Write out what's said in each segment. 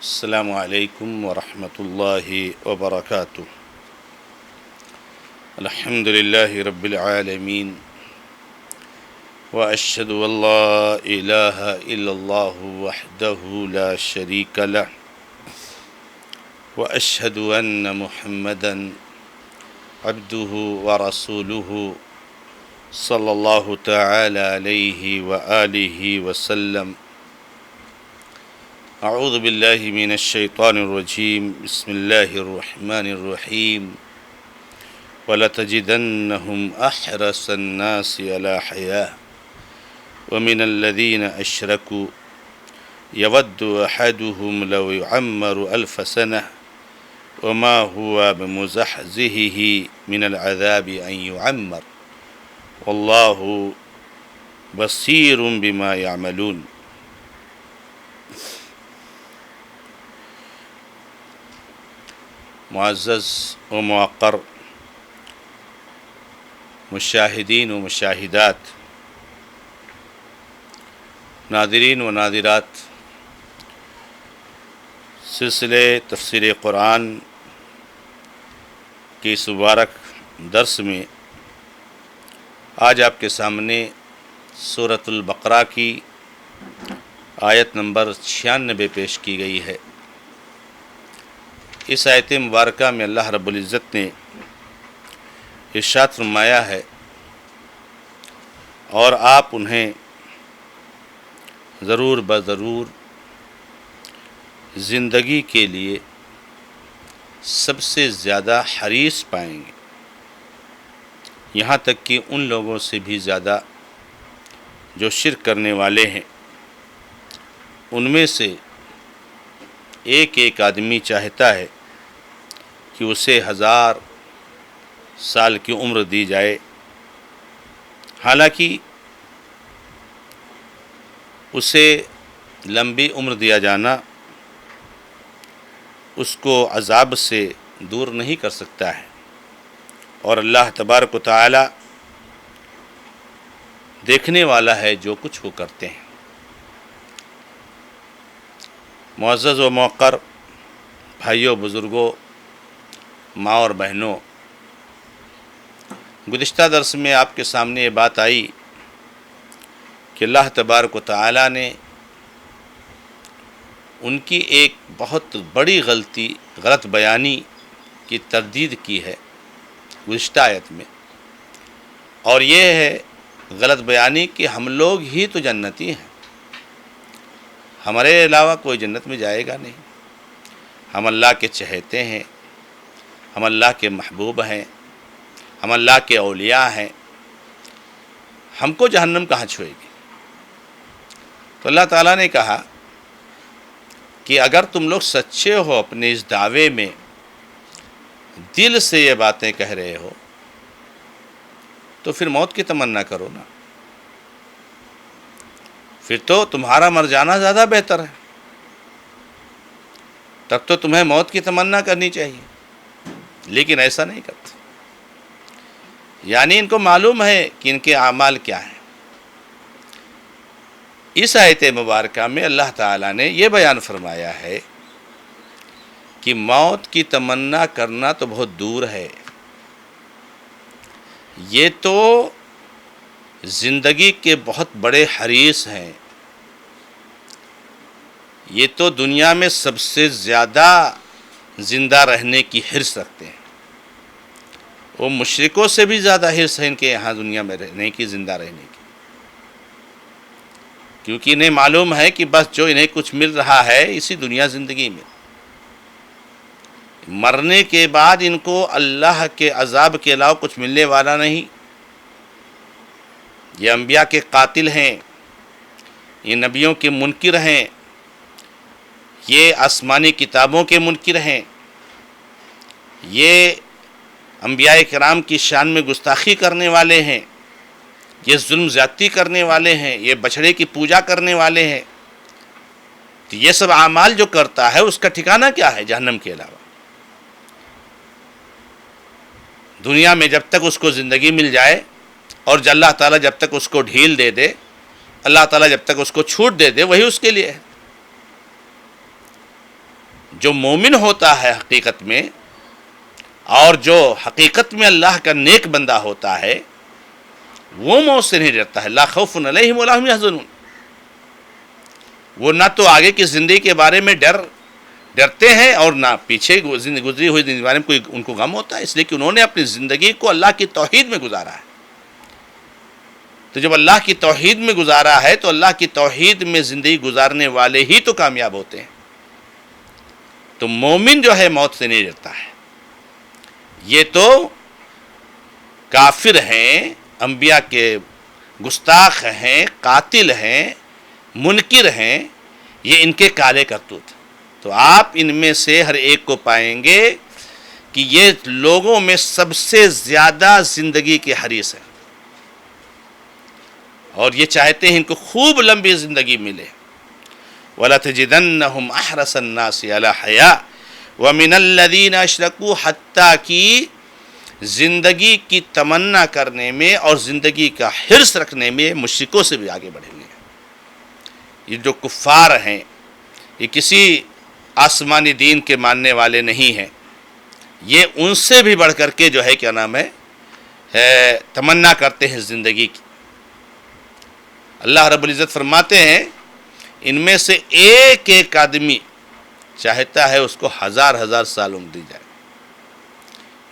السلام علیکم ورحمۃ اللہ وبرکاتہ۔ الحمد للہ رب العالمین واشہد ان لا الہ الا اللہ وحدہ لا شریک لہ واشہد ان محمدا عبدہ ورسولہ صلی اللہ تعالی علیہ وآلہ وسلم۔ اعوذ باللہ من الشیطان الرجیم، بسم اللہ الرحمن الرحیم۔ وَلَتَجِدَنَّهُمْ أَحْرَصَ النَّاسِ عَلَى حَيَاةٍ وَمِنَ الَّذِينَ أَشْرَكُوا يَوَدُّ أَحَدُهُمْ لَوْ يُعَمَّرُ أَلْفَ سَنَةٍ وَمَا هُوَ بِمُزَحْزِحِهِ مِنَ الْعَذَابِ أَنْ يُعَمَّرَ وَاللَّهُ بَصِيرٌ بِمَا يَعْمَلُونَ۔ معزز و موقر مشاہدین و مشاہدات، ناظرین و ناظرات، سلسلے تفسیر قرآن کے اس مبارک درس میں آج آپ کے سامنے سورۃ البقرہ کی آیت نمبر 96 پیش کی گئی ہے۔ اس آیت مبارکہ میں اللہ رب العزت نے ارشاد فرمایا ہے، اور آپ انہیں ضرور بضرور زندگی کے لیے سب سے زیادہ حریص پائیں گے، یہاں تک کہ ان لوگوں سے بھی زیادہ جو شرک کرنے والے ہیں۔ ان میں سے ایک ایک آدمی چاہتا ہے کہ اسے 1000 سال کی عمر دی جائے، حالانکہ اسے لمبی عمر دیا جانا اس کو عذاب سے دور نہیں کر سکتا ہے، اور اللہ تبارک و تعالی دیکھنے والا ہے جو کچھ وہ کرتے ہیں۔ معزز و موقر بھائیوں، بزرگوں، ماں اور بہنوں، گزشتہ درس میں آپ کے سامنے یہ بات آئی کہ اللہ تبارک و تعالی نے ان کی ایک بہت بڑی غلط بیانی کی تردید کی ہے گزشتہ آیت میں، اور یہ ہے غلط بیانی کہ ہم لوگ ہی تو جنتی ہیں، ہمارے علاوہ کوئی جنت میں جائے گا نہیں، ہم اللہ کے چہیتے ہیں، ہم اللہ کے محبوب ہیں، ہم اللہ کے اولیاء ہیں، ہم کو جہنم کہاں چھوئے گی؟ تو اللہ تعالیٰ نے کہا کہ اگر تم لوگ سچے ہو اپنے اس دعوے میں، دل سے یہ باتیں کہہ رہے ہو، تو پھر موت کی تمنا کرو نا، پھر تو تمہارا مر جانا زیادہ بہتر ہے، تب تو تمہیں موت کی تمنا کرنی چاہیے، لیکن ایسا نہیں کرتے۔ یعنی ان کو معلوم ہے کہ ان کے اعمال کیا ہیں۔ اس آیت مبارکہ میں اللہ تعالیٰ نے یہ بیان فرمایا ہے کہ موت کی تمنا کرنا تو بہت دور ہے، یہ تو زندگی کے بہت بڑے حریص ہیں، یہ تو دنیا میں سب سے زیادہ زندہ رہنے کی حرص رکھتے ہیں، وہ مشرکوں سے بھی زیادہ حرص ہے ان کے یہاں دنیا میں رہنے کی، زندہ رہنے کی، کیونکہ انہیں معلوم ہے کہ بس جو انہیں کچھ مل رہا ہے اسی دنیا زندگی میں، مرنے کے بعد ان کو اللہ کے عذاب کے علاوہ کچھ ملنے والا نہیں۔ یہ انبیاء کے قاتل ہیں، یہ نبیوں کے منکر ہیں، یہ آسمانی کتابوں کے منکر ہیں، یہ انبیاء کرام کی شان میں گستاخی کرنے والے ہیں، یہ ظلم زیادتی کرنے والے ہیں، یہ بچھڑے کی پوجا کرنے والے ہیں۔ تو یہ سب اعمال جو کرتا ہے اس کا ٹھکانہ کیا ہے جہنم کے علاوہ؟ دنیا میں جب تک اس کو زندگی مل جائے، اور اللہ تعالیٰ جب تک اس کو ڈھیل دے دے، اللہ تعالیٰ جب تک اس کو چھوٹ دے دے، وہی اس کے لیے ہے۔ جو مومن ہوتا ہے حقیقت میں، اور جو حقیقت میں اللہ کا نیک بندہ ہوتا ہے، وہ موت سے نہیں ڈرتا ہے. لا خوف علیہم ولا هم يحزنون. وہ نہ تو آگے کی زندگی کے بارے میں ڈرتے ہیں، اور نہ پیچھے گزری ہوئی زندگی کے بارے میں کوئی ان کو غم ہوتا ہے، اس لیے کہ انہوں نے اپنی زندگی کو اللہ کی توحید میں گزارا ہے. تو جب اللہ کی توحید میں گزارا ہے تو اللہ کی توحید میں زندگی گزارنے والے ہی تو کامیاب ہوتے ہیں. تو مومن جو ہے موت سے نہیں ڈرتا ہے. یہ تو کافر ہیں، انبیاء کے گستاخ ہیں، قاتل ہیں، منکر ہیں، یہ ان کے کالے کرتوت. تو آپ ان میں سے ہر ایک کو پائیں گے کہ یہ لوگوں میں سب سے زیادہ زندگی کے حریص ہیں، اور یہ چاہتے ہیں ان کو خوب لمبی زندگی ملے. وَلَتَجِدَنَّهُمْ أَحْرَصَ النَّاسِ عَلَىٰ حَيَاءٍ وَمِنَ الَّذِينَ أَشْرَكُوا، حتیٰ کہ زندگی کی تمنا کرنے میں اور زندگی کا حرص رکھنے میں مشرکوں سے بھی آگے بڑھیں گے. یہ جو کفار ہیں، یہ کسی آسمانی دین کے ماننے والے نہیں ہیں، یہ ان سے بھی بڑھ کر کے جو ہے کیا نام ہے تمنا کرتے ہیں زندگی کی. اللہ رب العزت فرماتے ہیں ان میں سے ایک ایک آدمی چاہتا ہے اس کو ہزار سال عمر دی جائے.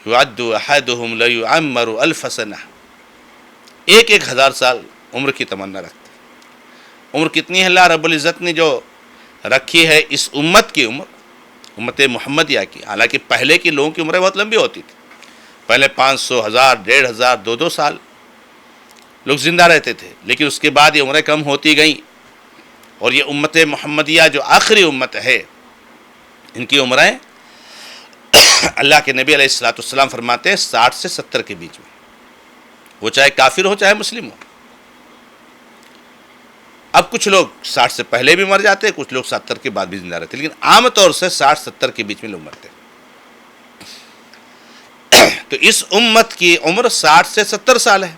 یعد احدهم لیعمر 1000 سنہ. ایک 1000 سال عمر کی تمنا رکھتے. عمر کتنی ہے اللہ رب العزت نے جو رکھی ہے اس امت کی عمر، امت محمدیہ کی. حالانکہ پہلے کے لوگوں کی عمریں بہت لمبی ہوتی تھی. پہلے 500، 1000، 1500، 2 سال لوگ زندہ رہتے تھے، لیکن اس کے بعد یہ عمریں کم ہوتی گئیں، اور یہ امت محمدیہ جو آخری امت ہے، ان کی عمریں اللہ کے نبی علیہ السلام فرماتے ہیں 60 سے 70 کے بیچ میں، وہ چاہے کافر ہو چاہے مسلم ہو. اب کچھ لوگ 60 سے پہلے بھی مر جاتے ہیں، کچھ لوگ 70 کے بعد بھی زندہ رہتے ہیں، لیکن عام طور سے 60-70 کے بیچ میں لوگ مرتے ہیں. تو اس امت کی عمر 60 سے 70 سال ہے.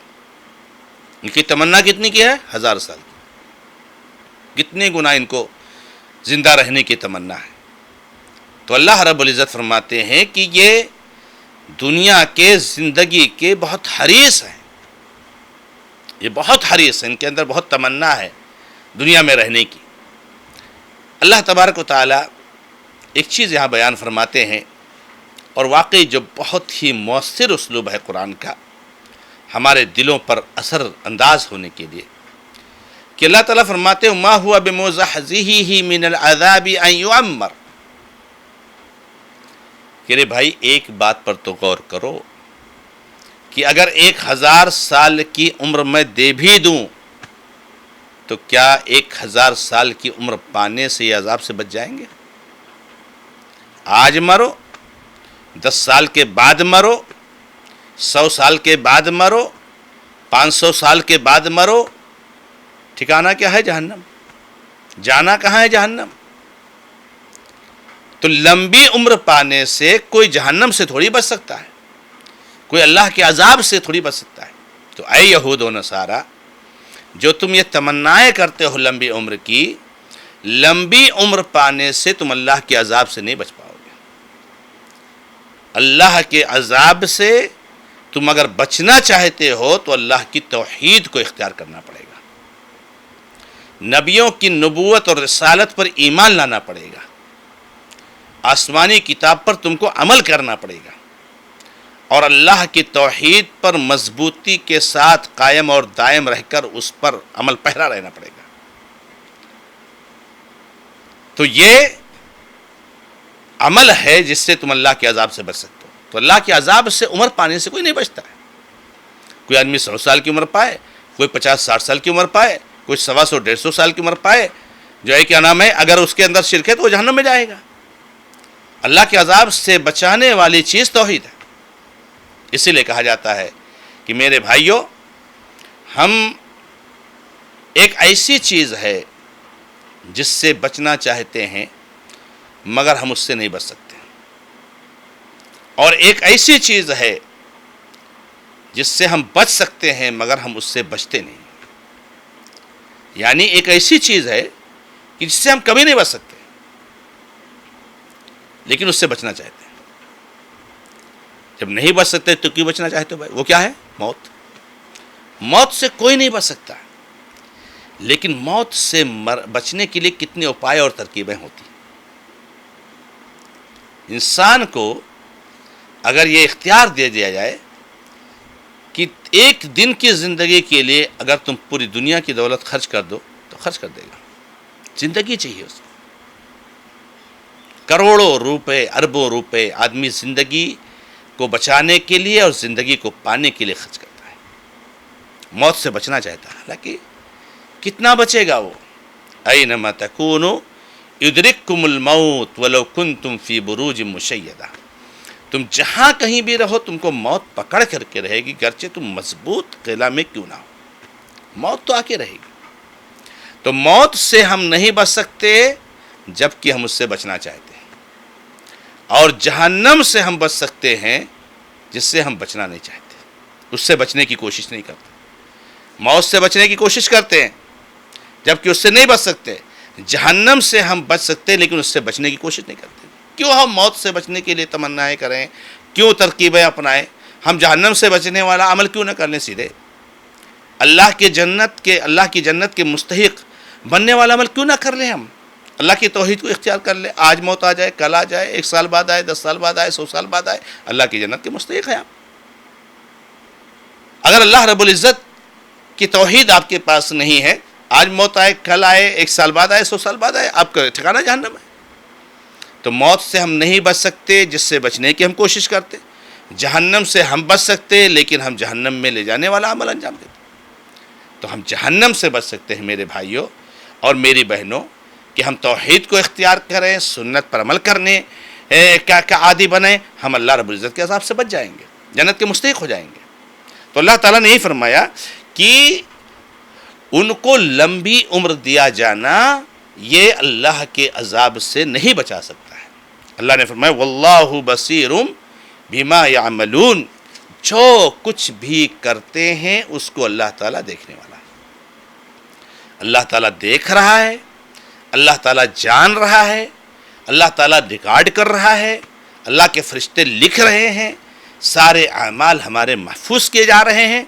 ان کی تمنا کتنی کی ہے؟ 1000 سال کی. کتنے گنا ان کو زندہ رہنے کی تمنا ہے. تو اللہ رب العزت فرماتے ہیں کہ یہ دنیا کے زندگی کے بہت حریص ہیں، یہ بہت حریص ہیں، ان کے اندر بہت تمنا ہے دنیا میں رہنے کی. اللہ تبارک و تعالی ایک چیز یہاں بیان فرماتے ہیں، اور واقعی جو بہت ہی مؤثر اسلوب ہے قرآن کا ہمارے دلوں پر اثر انداز ہونے کے لیے، کہ اللہ تعالیٰ فرماتے ہیں ما ہوا بمزحزحہ من العذاب ان یعمر. کہ رے بھائی ایک بات پر تو غور کرو کہ اگر 1000 سال کی عمر میں دے بھی دوں تو کیا 1000 سال کی عمر پانے سے یہ عذاب سے بچ جائیں گے؟ آج مرو، 10 سال کے بعد مرو، 100 سال کے بعد مرو، 500 سال کے بعد مرو، ٹھکانہ کیا ہے؟ جہنم. جانا کہاں ہے؟ جہنم. تو لمبی عمر پانے سے کوئی جہنم سے تھوڑی بچ سکتا ہے، کوئی اللہ کے عذاب سے تھوڑی بچ سکتا ہے. تو اے یہود و نصارہ، جو تم یہ تمنائیں کرتے ہو لمبی عمر کی، لمبی عمر پانے سے تم اللہ کے عذاب سے نہیں بچ پاؤ گے. اللہ کے عذاب سے تم اگر بچنا چاہتے ہو تو اللہ کی توحید کو اختیار کرنا پڑے گا، نبیوں کی نبوت اور رسالت پر ایمان لانا پڑے گا، آسمانی کتاب پر تم کو عمل کرنا پڑے گا، اور اللہ کی توحید پر مضبوطی کے ساتھ قائم اور دائم رہ کر اس پر عمل پیرا رہنا پڑے گا. تو یہ عمل ہے جس سے تم اللہ کے عذاب سے بچ سکتے ہو. تو اللہ کے عذاب سے عمر پانے سے کوئی نہیں بچتا ہے. کوئی آدمی 100 سال کی عمر پائے، کوئی 50-60 سال کی عمر پائے، کوئی 125-150 سال کی عمر پائے، جو ہے کیا نام ہے، اگر اس کے اندر شرک ہے تو وہ جہنم میں جائے گا. اللہ کے عذاب سے بچانے والی چیز توحید ہے. اسی لیے کہا جاتا ہے کہ میرے بھائیوں، ہم ایک ایسی چیز ہے جس سے بچنا چاہتے ہیں مگر ہم اس سے نہیں بچ سکتے، اور ایک ایسی چیز ہے جس سے ہم بچ سکتے ہیں مگر ہم اس سے بچتے نہیں. یعنی ایک ایسی چیز ہے کہ جس سے ہم کبھی نہیں بچ سکتے. لیکن اس سے بچنا چاہتے ہیں۔ جب نہیں بچ سکتے تو کیوں بچنا چاہتے ہو بھائی؟ وہ کیا ہے؟ موت۔ موت سے کوئی نہیں بچ سکتا، لیکن موت سے بچنے کے لیے کتنے اپائے اور ترکیبیں ہوتی ہیں۔ انسان کو اگر یہ اختیار دے دیا جائے کہ ایک دن کی زندگی کے لیے اگر تم پوری دنیا کی دولت خرچ کر دو تو خرچ کر دے گا۔ زندگی چاہیے اسے، کروڑوں روپے، اربوں روپے آدمی زندگی کو بچانے کے لیے اور زندگی کو پانے کے لیے خرچ کرتا ہے، موت سے بچنا چاہتا ہے۔ حالانکہ کتنا بچے گا وہ؟ اینما تکونوا یدرککم الموت ولو کنتم فی بروج مشیدہ، تم جہاں کہیں بھی رہو تم کو موت پکڑ کر کے رہے گی، گرچہ تم مضبوط قلعہ میں کیوں نہ ہو، موت تو آ کے رہے گی۔ تو موت سے ہم نہیں بچ سکتے جبکہ ہم اس سے بچنا چاہتے ہیں، اور جہنم سے ہم بچ سکتے ہیں جس سے ہم بچنا نہیں چاہتے، اس سے بچنے کی کوشش نہیں کرتے۔ موت سے بچنے کی کوشش کرتے ہیں جبکہ اس سے نہیں بچ سکتے، جہنم سے ہم بچ سکتے لیکن اس سے بچنے کی کوشش نہیں کرتے۔ کیوں ہم موت سے بچنے کے لیے تمنائیں کریں؟ کیوں ترکیبیں اپنائیں؟ ہم جہنم سے بچنے والا عمل کیوں نہ کر لیں؟ سیدھے اللہ کی جنت کے مستحق بننے والا عمل کیوں نہ کر لیں؟ ہم اللہ کی توحید کو اختیار کر لیں۔ آج موت آ جائے، کل آ جائے، 1 سال بعد آئے، 10 سال بعد آئے، 100 سال بعد آئے، اللہ کی جنت کے مستحق ہیں آپ۔ اگر اللہ رب العزت کی توحید آپ کے پاس نہیں ہے، آج موت آئے، کل آئے، 1 سال بعد آئے، 100 سال بعد آئے، آپ کا ٹھکانہ جہنم ہے۔ تو موت سے ہم نہیں بچ سکتے جس سے بچنے کی ہم کوشش کرتے، جہنم سے ہم بچ سکتے لیکن ہم جہنم میں لے جانے والا عمل انجام دیتے۔ تو ہم جہنم سے بچ سکتے ہیں میرے بھائیوں اور میری بہنوں کہ ہم توحید کو اختیار کریں، سنت پر عمل کرنے کا عادی بنیں، ہم اللہ رب العزت کے عذاب سے بچ جائیں گے، جنت کے مستحق ہو جائیں گے۔ تو اللہ تعالیٰ نے یہ فرمایا کہ ان کو لمبی عمر دیا جانا یہ اللہ کے عذاب سے نہیں بچا سکتا ہے۔ اللہ نے فرمایا واللہ بصیر بما یعملون، جو کچھ بھی کرتے ہیں اس کو اللہ تعالیٰ دیکھنے والا ہے۔ اللہ تعالیٰ دیکھ رہا ہے، اللہ تعالیٰ جان رہا ہے، اللہ تعالیٰ ریکارڈ کر رہا ہے، اللہ کے فرشتے لکھ رہے ہیں، سارے اعمال ہمارے محفوظ کیے جا رہے ہیں۔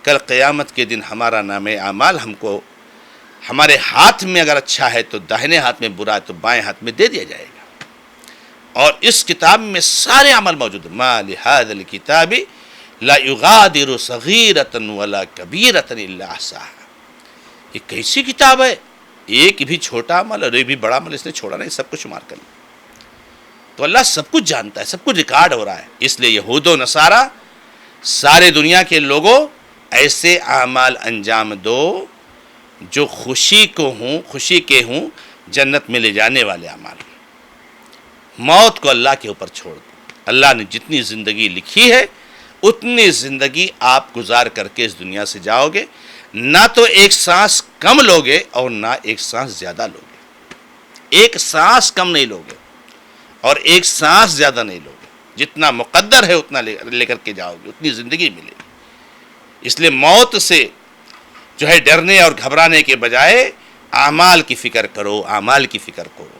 کل قیامت کے دن ہمارا نام اعمال ہم کو ہمارے ہاتھ میں اگر اچھا ہے تو داہنے ہاتھ میں، برا ہے تو بائیں ہاتھ میں دے دیا جائے گا، اور اس کتاب میں سارے عمل موجود ہیں۔ ما لہذا الکتاب لا یغادر صغیرۃ ولا کبیرۃ الا احصاها، یہ کیسی کتاب ہے؟ ایک بھی چھوٹا عمل اور ایک بھی بڑا عمل اس نے چھوڑا نہیں، سب کو شمار کر لیا۔ تو اللہ سب کچھ جانتا ہے، سب کچھ ریکارڈ ہو رہا ہے۔ اس لیے یہود و نصارہ سارے دنیا کے لوگوں ایسے اعمال انجام دو جو خوشی کے ہوں، جنت میں لے جانے والے اعمال۔ موت کو اللہ کے اوپر چھوڑ دو۔ اللہ نے جتنی زندگی لکھی ہے اتنی زندگی آپ گزار کر کے اس دنیا سے جاؤ گے، نہ تو ایک سانس کم لوگے اور نہ ایک سانس زیادہ لوگے، ایک سانس کم نہیں لوگے اور ایک سانس زیادہ نہیں لوگے، جتنا مقدر ہے اتنا لے کر کے جاؤ گے، اتنی زندگی ملے گی۔ اس لیے موت سے جو ہے ڈرنے اور گھبرانے کے بجائے اعمال کی فکر کرو، اعمال کی فکر کرو۔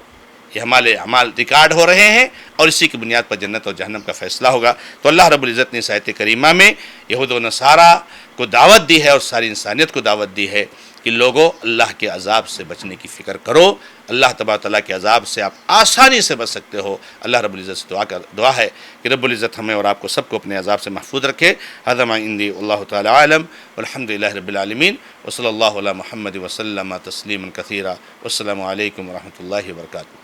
یہ ہمارے اعمال ریکارڈ ہو رہے ہیں اور اسی کی بنیاد پر جنت اور جہنم کا فیصلہ ہوگا۔ تو اللہ رب العزت نے اس آیت کریمہ میں یہود و نصارہ کو دعوت دی ہے اور ساری انسانیت کو دعوت دی ہے کہ لوگوں اللہ کے عذاب سے بچنے کی فکر کرو۔ اللہ تبارک تعالیٰ کے عذاب سے آپ آسانی سے بچ سکتے ہو۔ اللہ رب العزت سے دعا ہے کہ رب العزت ہمیں اور آپ کو سب کو اپنے عذاب سے محفوظ رکھے۔ ھذا ما عندی واللہ تعالی عالم والحمد للہ رب العالمین وصلی اللہ علی محمد وسلم تسلیما کثیرا۔ والسلام علیکم ورحمۃ اللہ وبرکاتہ۔